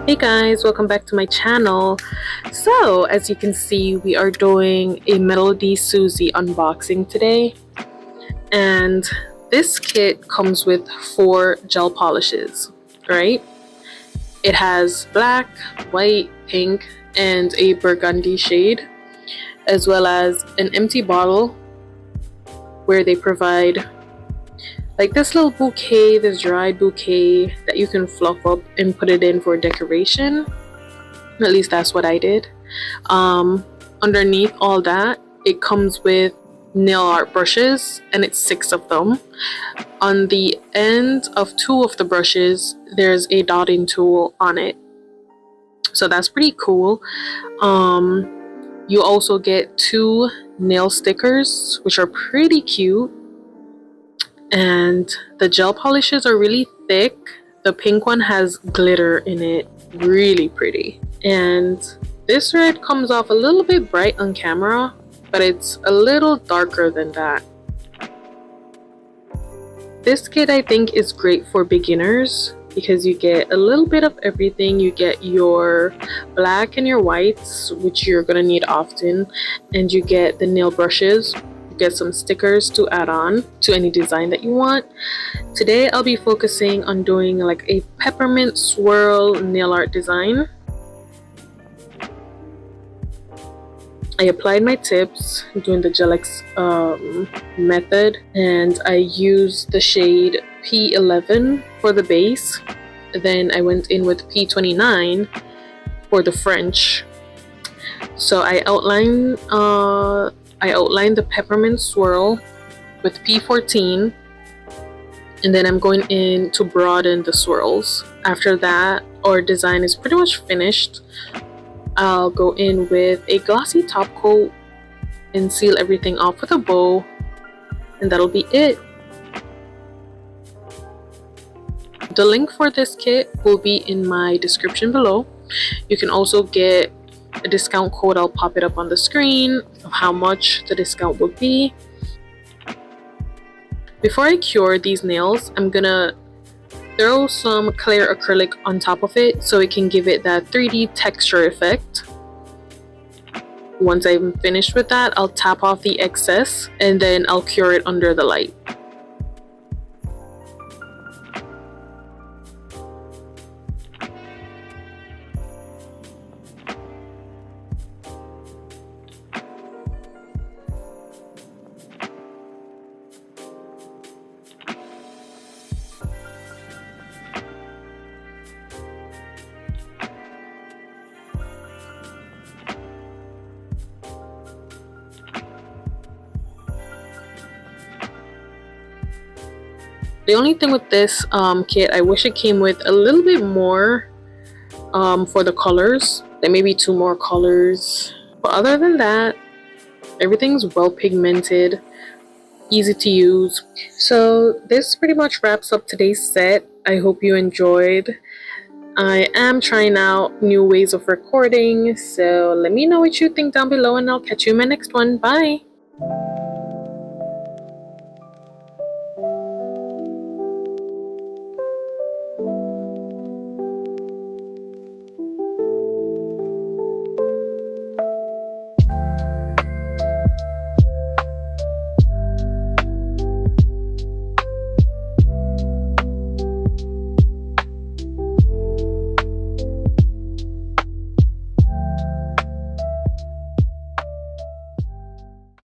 Hey guys, welcome back to my channel. So as you can see, we are doing a MelodySusie unboxing today, and this kit comes with 4 gel polishes, right? It has black, white, pink, and a burgundy shade, as well as an empty bottle where they provide like this little bouquet, this dried bouquet that you can fluff up and put it in for decoration. At least that's what I did. Underneath all that, it comes with nail art brushes, and it's 6 of them. On the end of 2 of the brushes, there's a dotting tool on it, so that's pretty cool. You also get 2 nail stickers, which are pretty cute, and the gel polishes are really thick. The pink one has glitter in it, really pretty. And this red comes off a little bit bright on camera, but it's a little darker than that. This kit I think is great for beginners because you get a little bit of everything. You get your black and your whites, which you're gonna need often, and you get the nail brushes. You get some stickers to add on to any design that you want. Today I'll be focusing on doing like a peppermint swirl nail art design. I applied my tips doing the Gel-X method, and I used the shade P11 for the base. Then I went in with P29 for the French. So I outlined the peppermint swirl with P14, and then I'm going in to broaden the swirls. After that, our design is pretty much finished. I'll go in with a glossy top coat and seal everything off with a bow, and that'll be it. The link for this kit will be in my description below. You can also get a discount code. I'll pop it up on the screen of how much the discount will be. Before I cure these nails, I'm gonna throw some clear acrylic on top of it so it can give it that 3D texture effect. Once I'm finished with that, I'll tap off the excess and then I'll cure it under the light. The only thing with this kit, I wish it came with a little bit more for the colors, like maybe 2 more colors. But other than that, everything's well pigmented, easy to use. So this pretty much wraps up today's set. I hope you enjoyed. I am trying out new ways of recording, so let me know what you think down below, and I'll catch you in my next one. Bye!